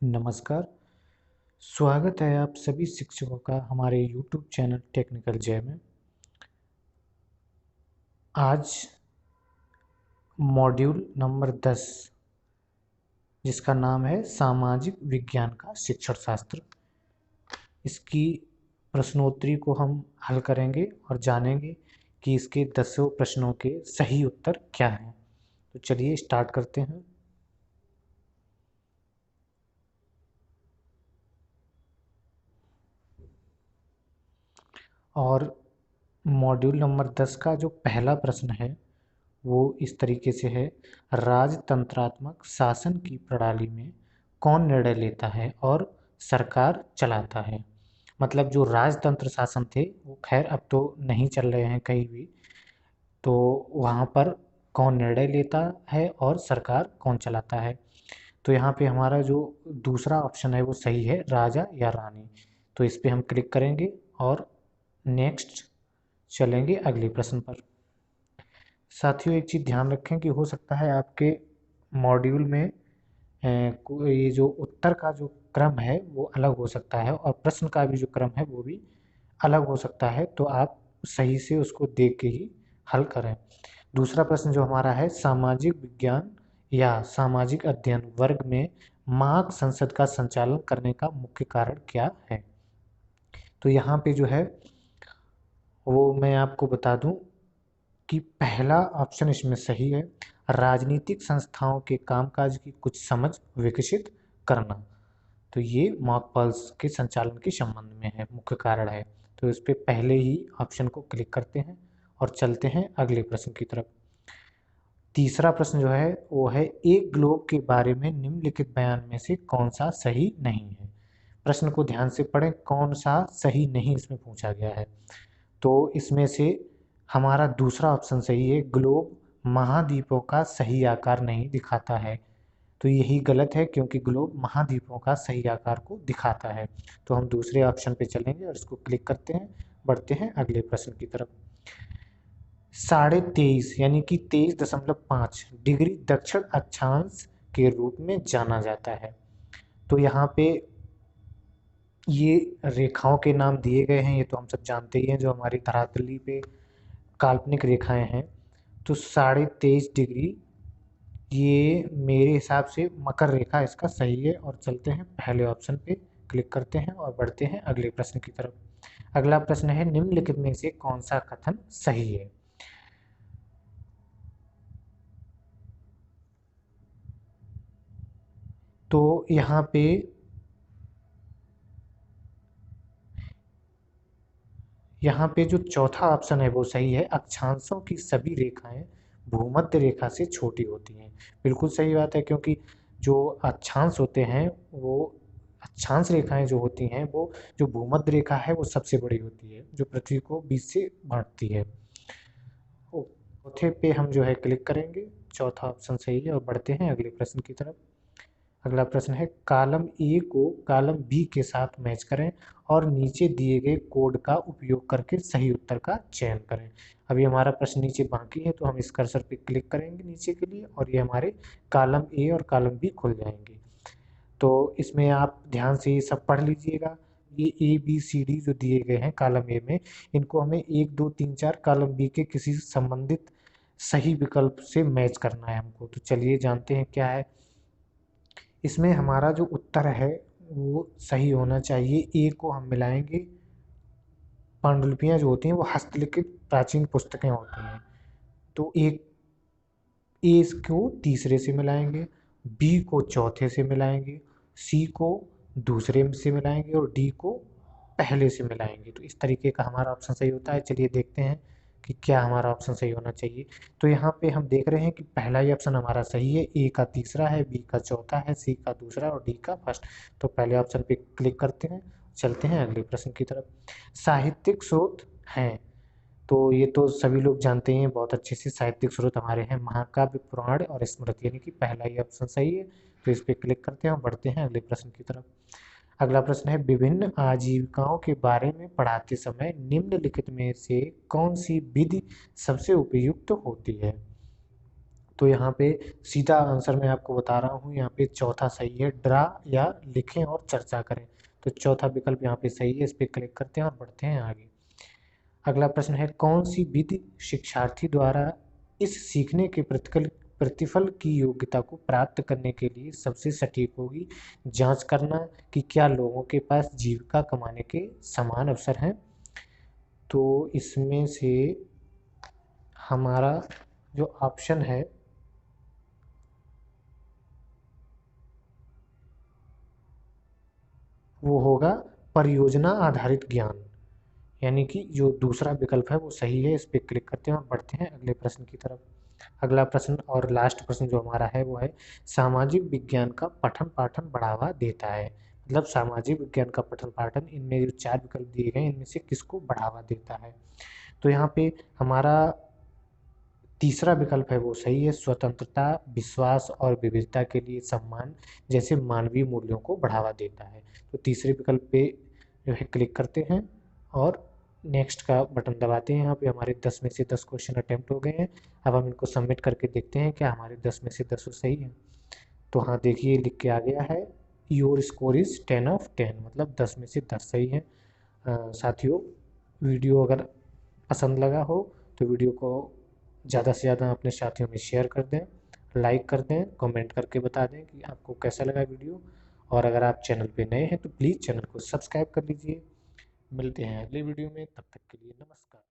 नमस्कार। स्वागत है आप सभी शिक्षकों का हमारे YouTube चैनल टेक्निकल जय में। आज मॉड्यूल नंबर 10 जिसका नाम है सामाजिक विज्ञान का शिक्षण शास्त्र, इसकी प्रश्नोत्तरी को हम हल करेंगे और जानेंगे कि इसके 10 प्रश्नों के सही उत्तर क्या हैं। तो चलिए स्टार्ट करते हैं। और मॉड्यूल नंबर 10 का जो पहला प्रश्न है वो इस तरीके से है। राजतंत्रात्मक शासन की प्रणाली में कौन निर्णय लेता है और सरकार चलाता है? मतलब जो राजतंत्र शासन थे वो खैर अब तो नहीं चल रहे हैं कहीं भी, तो वहाँ पर कौन निर्णय लेता है और सरकार कौन चलाता है? तो यहाँ पे हमारा जो दूसरा ऑप्शन है वो सही है, राजा या रानी। तो इस पे हम क्लिक करेंगे और नेक्स्ट चलेंगे अगले प्रश्न पर। साथियों, एक चीज़ ध्यान रखें कि हो सकता है आपके मॉड्यूल में ये जो उत्तर का जो क्रम है वो अलग हो सकता है और प्रश्न का भी जो क्रम है वो भी अलग हो सकता है, तो आप सही से उसको देख के ही हल करें। दूसरा प्रश्न जो हमारा है, सामाजिक विज्ञान या सामाजिक अध्ययन वर्ग में मार्क संसद का संचालन करने का मुख्य कारण क्या है? तो यहाँ पे जो है वो मैं आपको बता दूं कि पहला ऑप्शन इसमें सही है, राजनीतिक संस्थाओं के कामकाज की कुछ समझ विकसित करना। तो ये मॉक पल्स के संचालन के संबंध में है, मुख्य कारण है। तो इस पे पहले ही ऑप्शन को क्लिक करते हैं और चलते हैं अगले प्रश्न की तरफ। तीसरा प्रश्न जो है वो है, एक ग्लोब के बारे में निम्नलिखित बयान में से कौन सा सही नहीं है? प्रश्न को ध्यान से पढ़ें, कौन सा सही नहीं इसमें पूछा गया है। तो इसमें से हमारा दूसरा ऑप्शन सही है, ग्लोब महाद्वीपों का सही आकार नहीं दिखाता है। तो यही गलत है क्योंकि ग्लोब महाद्वीपों का सही आकार को दिखाता है। तो हम दूसरे ऑप्शन पे चलेंगे और इसको क्लिक करते हैं, बढ़ते हैं अगले प्रश्न की तरफ। 23.5 यानी कि 23.5 डिग्री दक्षिण अक्षांश के रूप में जाना जाता है। तो यहाँ पे ये रेखाओं के नाम दिए गए हैं, ये तो हम सब जानते ही हैं, जो हमारी धरातली पे काल्पनिक रेखाएं हैं। तो 23.5 डिग्री ये मेरे हिसाब से मकर रेखा इसका सही है, और चलते हैं पहले ऑप्शन पे क्लिक करते हैं और बढ़ते हैं अगले प्रश्न की तरफ। अगला प्रश्न है, निम्नलिखित में से कौन सा कथन सही है? तो यहाँ पे जो चौथा ऑप्शन है वो सही है, अक्षांशों की सभी रेखाएं भूमध्य रेखा से छोटी होती हैं। बिल्कुल सही बात है, क्योंकि जो अक्षांश होते हैं वो अक्षांश रेखाएं जो होती हैं वो, जो भूमध्य रेखा है वो सबसे बड़ी होती है, जो पृथ्वी को बीच से बांटती है। चौथे पे हम जो है क्लिक करेंगे, चौथा ऑप्शन सही है, और बढ़ते हैं अगले प्रश्न की तरफ। अगला प्रश्न है, कॉलम ए को कॉलम बी के साथ मैच करें और नीचे दिए गए कोड का उपयोग करके सही उत्तर का चयन करें। अभी हमारा प्रश्न नीचे बाकी है, तो हम इस कर्सर पे क्लिक करेंगे नीचे के लिए और ये हमारे कॉलम ए और कॉलम बी खुल जाएंगे। तो इसमें आप ध्यान से ये सब पढ़ लीजिएगा। ये ए बी सी डी जो दिए गए हैं कॉलम ए में, इनको हमें 1 2 3 4 कॉलम बी के किसी संबंधित सही विकल्प से मैच करना है हमको। तो चलिए जानते हैं क्या है। इसमें हमारा जो उत्तर है वो सही होना चाहिए। ए को हम मिलाएंगे, पांडुलिपियाँ जो होती हैं वो हस्तलिखित प्राचीन पुस्तकें होती हैं, तो एक ए को तीसरे से मिलाएंगे, बी को चौथे से मिलाएंगे, सी को दूसरे से मिलाएंगे और डी को पहले से मिलाएंगे। तो इस तरीके का हमारा ऑप्शन सही होता है। चलिए देखते हैं कि क्या हमारा ऑप्शन सही होना चाहिए। तो यहाँ पे हम देख रहे हैं कि पहला ही ऑप्शन हमारा सही है, ए का तीसरा है, बी का चौथा है, सी का दूसरा और डी का फर्स्ट। तो पहले ऑप्शन पे क्लिक करते हैं, चलते हैं अगले प्रश्न की तरफ। साहित्यिक स्रोत हैं, तो ये तो सभी लोग जानते हैं बहुत अच्छे से। साहित्यिक स्रोत हमारे हैं महाकाव्य, पुराण और स्मृति, यानी कि पहला ही ऑप्शन सही है। तो इस पे क्लिक करते हैं और बढ़ते हैं अगले प्रश्न की तरफ। अगला प्रश्न है, विभिन्न आजीविकाओं के बारे में पढ़ाते समय निम्नलिखित में से कौन सी विधि सबसे उपयुक्त होती है? तो यहाँ पे सीधा आंसर मैं आपको बता रहा हूँ, यहाँ पे चौथा सही है, ड्रा या लिखें और चर्चा करें। तो चौथा विकल्प यहाँ पे सही है, इस पे क्लिक करते हैं और बढ़ते हैं आगे। अगला प्रश्न है, कौन सी विधि शिक्षार्थी द्वारा इस सीखने के प्रतिफल की योग्यता को प्राप्त करने के लिए सबसे सटीक होगी? जांच करना कि क्या लोगों के पास जीविका कमाने के समान अवसर हैं। तो इसमें से हमारा जो ऑप्शन है वो होगा परियोजना आधारित ज्ञान, यानी कि जो दूसरा विकल्प है वो सही है। इस पे क्लिक करते हैं और बढ़ते हैं अगले प्रश्न की तरफ। अगला प्रश्न और लास्ट प्रश्न जो हमारा है वो है, सामाजिक विज्ञान का पठन पाठन बढ़ावा देता है। मतलब सामाजिक विज्ञान का पठन पाठन, इनमें जो चार विकल्प दिए गए इनमें से किसको बढ़ावा देता है? तो यहाँ पे हमारा तीसरा विकल्प है वो सही है, स्वतंत्रता, विश्वास और विविधता के लिए सम्मान जैसे मानवीय मूल्यों को बढ़ावा देता है। तो तीसरे विकल्प पे जो है क्लिक करते हैं और नेक्स्ट का बटन दबाते हैं। यहाँ पे हमारे 10 में से 10 क्वेश्चन अटेम्प्ट हो गए हैं। अब हम इनको सबमिट करके देखते हैं क्या हमारे 10 में से 10 सही है। तो हाँ देखिए लिख के आ गया है, योर स्कोर इज़ 10 of 10, मतलब 10 में से 10 सही है। साथियों, वीडियो अगर पसंद लगा हो तो वीडियो को ज़्यादा से ज़्यादा अपने साथियों में शेयर कर दें, लाइक कर दें, कमेंट करके बता दें कि आपको कैसा लगा वीडियो। और अगर आप चैनल पे नए हैं तो प्लीज़ चैनल को सब्सक्राइब कर लीजिए। मिलते हैं अगले वीडियो में, तब तक के लिए नमस्कार।